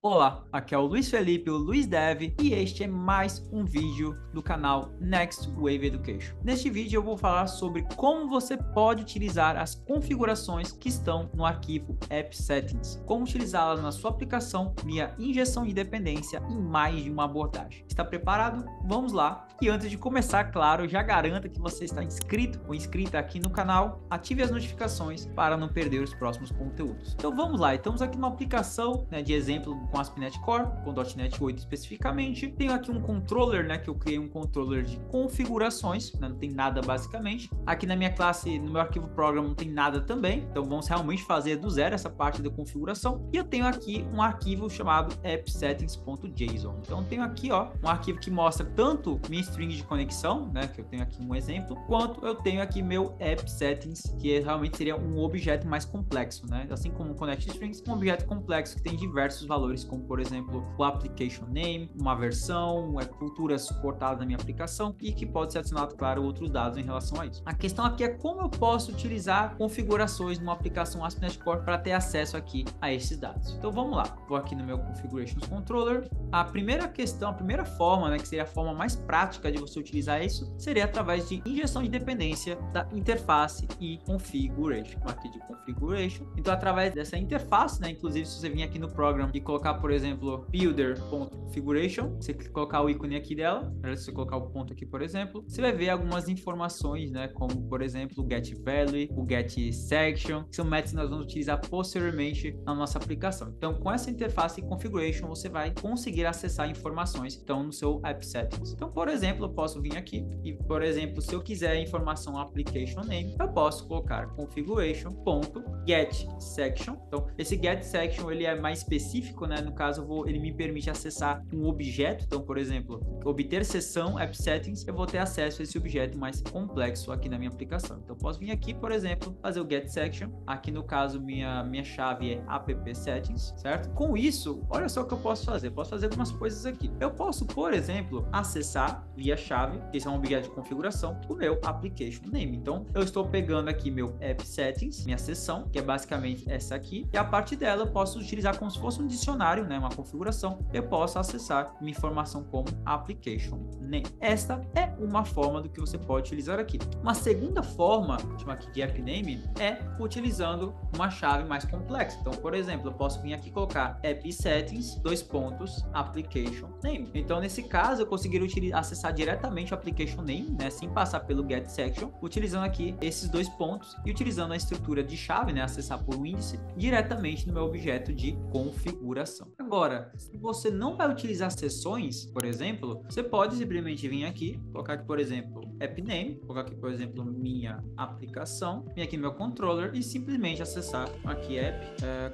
Olá, aqui é o Luiz Felipe, o Luiz Dev, e este é mais um vídeo do canal Next Wave Education. Neste vídeo eu vou falar sobre como você pode utilizar as configurações que estão no arquivo App Settings, como utilizá-las na sua aplicação via injeção de dependência em mais de uma abordagem. Está preparado? Vamos lá! E antes de começar, claro, já garanta que você está inscrito ou inscrita aqui no canal, ative as notificações para não perder os próximos conteúdos. Então vamos lá, estamos aqui numa aplicação de exemplo com ASP.NET Core, com .NET 8 especificamente. Tenho aqui um controller, que eu criei um controller de configurações, não tem nada basicamente. Aqui na minha classe, no meu arquivo program, não tem nada também, então vamos realmente fazer do zero essa parte da configuração. E eu tenho aqui um arquivo chamado appsettings.json. Então eu tenho aqui, um arquivo que mostra tanto minha string de conexão, que eu tenho aqui um exemplo, quanto eu tenho aqui meu app settings, que realmente seria um objeto mais complexo, assim como o connect strings, um objeto complexo que tem diversos valores, como por exemplo o application name, uma versão, a cultura suportada na minha aplicação e que pode ser adicionado, claro, outros dados em relação a isso. A questão aqui é como eu posso utilizar configurações numa aplicação ASP.NET Core para ter acesso aqui a esses dados. Então vamos lá, vou aqui no meu configurations controller. A primeira questão, a primeira forma, que seria a forma mais prática de você utilizar isso, seria através de injeção de dependência da interface e configuration. Aqui de configuration. Então através dessa interface, inclusive se você vir aqui no program e colocar, por exemplo, builder.configuration, você colocar o ícone aqui dela, se você colocar o ponto aqui, por exemplo, você vai ver algumas informações, como por exemplo o get value, o get section, que são métodos que nós vamos utilizar posteriormente na nossa aplicação. Então com essa interface e configuration você vai conseguir acessar informações que estão no seu app settings. Então por exemplo, eu posso vir aqui e, por exemplo, se eu quiser informação application name, eu posso colocar configuration.getSection. Então, esse getSection ele é mais específico, no caso, ele me permite acessar um objeto. Então, por exemplo, obter seção app settings, eu vou ter acesso a esse objeto mais complexo aqui na minha aplicação. Então, eu posso vir aqui, por exemplo, fazer o getSection. Aqui, no caso, minha chave é app settings, certo? Com isso, olha só o que eu posso fazer. Eu posso fazer algumas coisas aqui. Eu posso, por exemplo, acessar via chave, que esse é um objeto de configuração, o meu application name. Então, eu estou pegando aqui meu app settings, minha seção, que é basicamente essa aqui, e a partir dela eu posso utilizar como se fosse um dicionário, uma configuração. Eu posso acessar minha informação como application name. Esta é uma forma do que você pode utilizar aqui. Uma segunda forma, chama aqui de app name, é utilizando uma chave mais complexa. Então, por exemplo, eu posso vir aqui e colocar app settings, application name. Então, nesse caso, eu conseguiria acessar diretamente o application name, sem passar pelo get section, utilizando aqui esses dois pontos e utilizando a estrutura de chave, acessar por um índice diretamente no meu objeto de configuração. Agora, se você não vai utilizar seções, por exemplo, você pode simplesmente vir aqui, colocar aqui, por exemplo, app name, colocar aqui, por exemplo, minha aplicação, vir aqui no meu controller e simplesmente acessar aqui app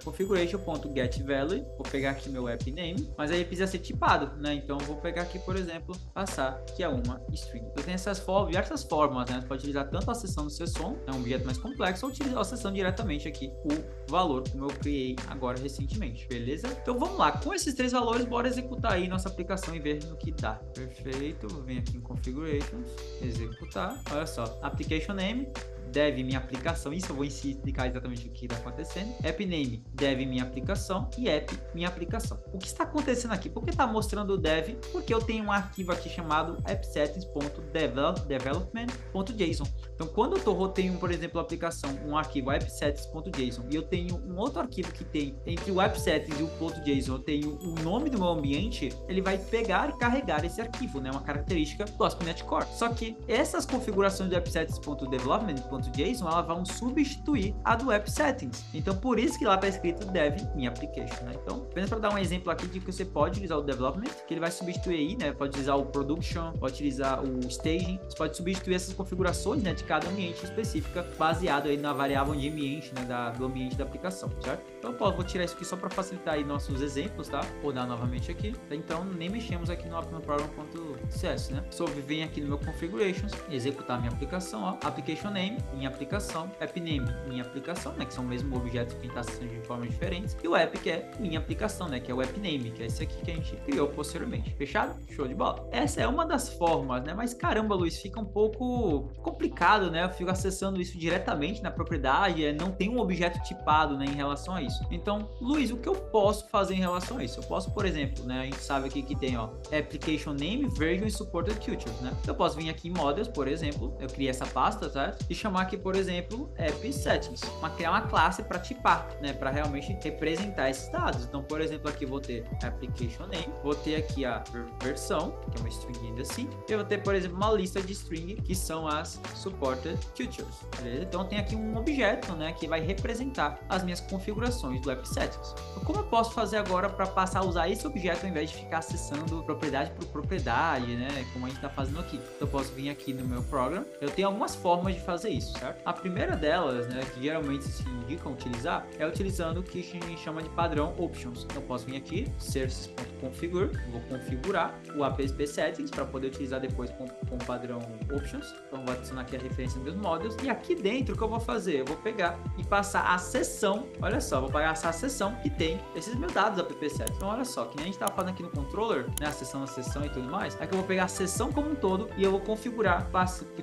configuration.getValue. Vou pegar aqui meu app name, mas aí precisa ser tipado, então eu vou pegar aqui, por exemplo, passar que é uma string. Eu tenho diversas formas, você pode utilizar tanto a seção do session, um objeto mais complexo, ou utilizar a seção diretamente aqui, o valor, como eu criei agora recentemente, beleza? Então vamos lá, com esses três valores, bora executar aí nossa aplicação e ver no que dá. Perfeito, vou vir aqui em configurations, executar, olha só, application name, dev minha aplicação, isso eu vou explicar exatamente o que está acontecendo. App name, dev minha aplicação e app minha aplicação. O que está acontecendo aqui? Por que está mostrando o dev? Porque eu tenho um arquivo aqui chamado appsettings.development.json. Então, quando eu tenho, por exemplo, a aplicação, um arquivo appsettings.json e eu tenho um outro arquivo que tem entre o appsettings e o .json, eu tenho o nome do meu ambiente, ele vai pegar e carregar esse arquivo, uma característica do ASP.NET Core. Só que essas configurações do appsettings.development.json, ela vão substituir a do app settings. Então, por isso que lá está escrito dev minha application, Então, apenas para dar um exemplo aqui de que você pode utilizar o development, que ele vai substituir aí, pode utilizar o production, pode utilizar o staging, você pode substituir essas configurações, de cada ambiente específica, baseado aí na variável de ambiente, do ambiente da aplicação, certo? Então, vou tirar isso aqui só para facilitar aí nossos exemplos, tá? Vou dar novamente aqui. Então, nem mexemos aqui no program.cs, Só vem aqui no meu configurations, executar minha aplicação, application name, em aplicação, app name em aplicação, né, que são o mesmo objeto que está acessando de formas diferentes, e o app que é em aplicação, né, que é o app name, que é esse aqui que a gente criou posteriormente. Fechado? Show de bola. Essa é uma das formas, né, mas caramba, Luiz, fica um pouco complicado, né, eu fico acessando isso diretamente na propriedade, não tem um objeto tipado, né, em relação a isso. Então, Luiz, o que eu posso fazer em relação a isso? Eu posso, por exemplo, né, a gente sabe aqui que tem, ó, application name, version e supported features, né? Eu posso vir aqui em models, por exemplo, eu criei essa pasta, certo? E chamar aqui, por exemplo, app settings, criar uma classe para tipar, né, para realmente representar esses dados. Então, por exemplo, aqui vou ter application name, vou ter aqui a versão, que é uma string ainda assim, eu vou ter, por exemplo, uma lista de string que são as supported features, beleza? Então, tem aqui um objeto, né, que vai representar as minhas configurações do app settings. Então, como eu posso fazer agora para passar a usar esse objeto ao invés de ficar acessando propriedade por propriedade, né, como a gente está fazendo aqui? Então, eu posso vir aqui no meu program, eu tenho algumas formas de fazer isso, certo? A primeira delas, né, que geralmente se indicam utilizar, é utilizando o que a gente chama de padrão options. Então, eu posso vir aqui, services.configure, vou configurar o app settings para poder utilizar depois com o padrão options. Então, vou adicionar aqui a referência dos meus modelos, e aqui dentro o que eu vou fazer? Eu vou pegar e passar a seção, olha só, vou passar a seção que tem esses meus dados app settings. Então, olha só, que nem a gente estava fazendo aqui no controller, né, a seção e tudo mais, aqui eu vou pegar a seção como um todo e eu vou configurar,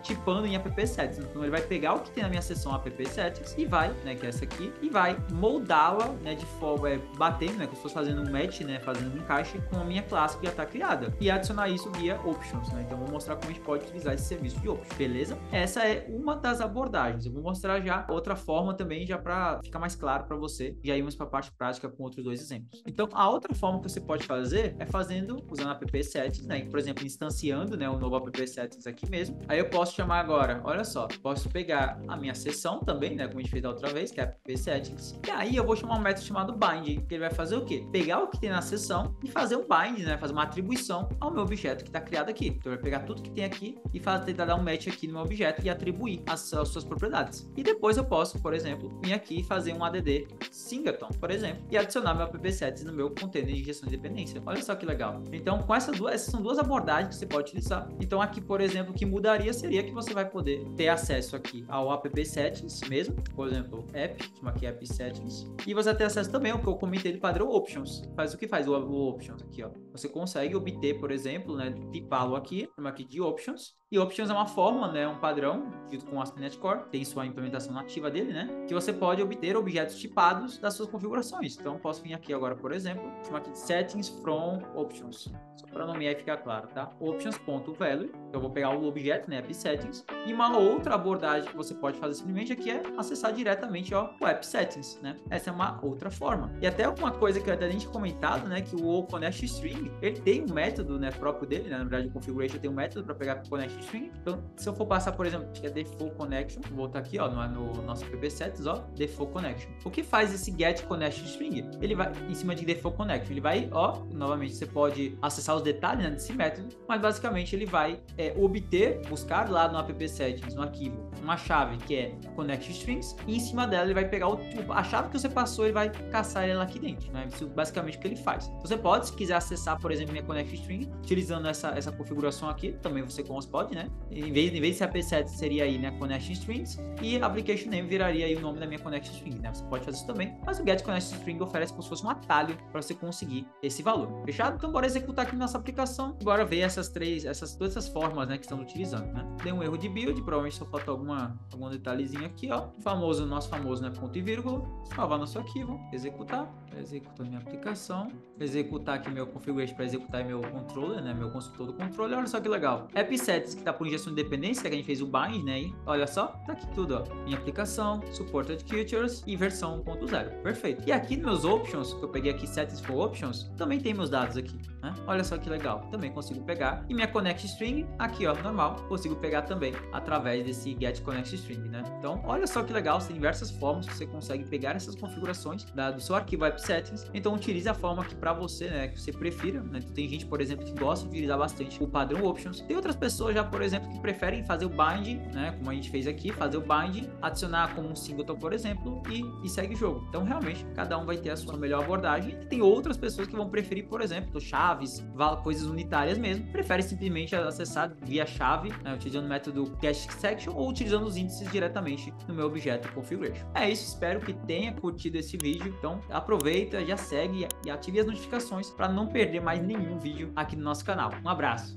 tipando em app settings. Então, ele vai pegar o que tem na minha seção app settings e vai, né, que é essa aqui, e vai moldá-la, né, de forma, batendo, né, que eu estou fazendo um match, né, fazendo um encaixe com a minha classe que já está criada, e adicionar isso via options, né. Então, eu vou mostrar como a gente pode utilizar esse serviço de options, beleza? Essa é uma das abordagens. Eu vou mostrar já outra forma também, já para ficar mais claro para você. Já irmos para a parte prática com outros dois exemplos. Então, a outra forma que você pode fazer é fazendo, usando app settings, né, por exemplo, instanciando, né, o novo app settings aqui mesmo. Aí eu posso chamar agora, olha só, posso pegar a minha seção também, né, como a gente fez da outra vez, que é app settings, e aí eu vou chamar um método chamado bind, que ele vai fazer o quê? Pegar o que tem na seção e fazer um bind, né, fazer uma atribuição ao meu objeto que está criado aqui. Então, vai pegar tudo que tem aqui e tentar dar um match aqui no meu objeto e atribuir as suas propriedades. E depois eu posso, por exemplo, vir aqui e fazer um add singleton, por exemplo, e adicionar meu app settings no meu container de injeção de dependência. Olha só que legal. Então, com essas são duas abordagens que você pode utilizar. Então, aqui, por exemplo, o que mudaria seria que você vai poder ter acesso aqui ao app settings mesmo, por exemplo, app, chama aqui app settings, e você vai ter acesso também ao que eu comentei de padrão options. Faz o que faz o options aqui, ó. Você consegue obter, por exemplo, né, tipá-lo aqui, chama aqui de options. E options é uma forma, né, um padrão, junto com o ASP.NET Core, tem sua implementação nativa dele, né, que você pode obter objetos tipados das suas configurações. Então, posso vir aqui agora, por exemplo, chamar aqui de settings from options, só para nomear e ficar claro, tá? Options.value, eu vou pegar o objeto, né, app settings, e uma outra abordagem que você pode fazer simplesmente aqui é acessar diretamente, ó, o app settings, né? Essa é uma outra forma. E até uma coisa que eu até nem tinha comentado, né, que o connect string, ele tem um método, né, próprio dele, né, na verdade o configuration tem um método para pegar connect string. Então, se eu for passar, por exemplo, que é default connection, vou voltar aqui, ó, no nosso app settings, ó, default connection. O que faz esse get connect string? Ele vai em cima de default connection, ele vai, ó, novamente você pode acessar os detalhes, né, desse método, mas basicamente ele vai buscar lá no app settings, no arquivo, uma chave que é connect strings, e em cima dela ele vai pegar a chave que você passou, ele vai caçar ela aqui dentro, né? Isso basicamente o que ele faz. Você pode, se quiser acessar, por exemplo, minha connect string, utilizando essa configuração aqui, também você pode, né? Em vez de ser app settings, seria aí, né, connection strings, e application name viraria aí o nome da minha connection string, né? Você pode fazer isso também, mas o get connect string oferece como se fosse um atalho para você conseguir esse valor. Fechado? Então, bora executar aqui nossa aplicação, bora ver todas essas formas, né, que estamos utilizando, né? Tem um erro de build, provavelmente só faltou algum detalhezinho aqui, ó. Nosso famoso, né, ponto e vírgula, salvar nosso arquivo, executar minha aplicação, executar aqui meu configuration para executar meu controller, né, meu construtor do controller. Olha só que legal. App settings que tá por injeção de dependência, que a gente fez o bind, né, e olha só, tá aqui tudo, ó. Minha aplicação, supported features e versão 1.0. Perfeito. E aqui nos meus options, que eu peguei aqui settings for options, também tem meus dados aqui, né? Olha só que legal. Também consigo pegar. E minha connect string, aqui, ó, normal, consigo pegar também através desse get connect string, né? Então, olha só que legal, tem diversas formas que você consegue pegar essas configurações do seu arquivo app settings. Então, utilize a forma que para você, né, que você prefira, né? Tem gente, por exemplo, que gosta de utilizar bastante o padrão options. Tem outras pessoas já por exemplo, que preferem fazer o binding, né, como a gente fez aqui, fazer o binding, adicionar como um singleton, por exemplo, e segue o jogo. Então, realmente, cada um vai ter a sua melhor abordagem. E tem outras pessoas que vão preferir, por exemplo, chaves, coisas unitárias mesmo, preferem simplesmente acessar via chave, né, utilizando o método cache section ou utilizando os índices diretamente no meu objeto configuration. É isso, espero que tenha curtido esse vídeo. Então, aproveita, já segue e ative as notificações para não perder mais nenhum vídeo aqui no nosso canal. Um abraço!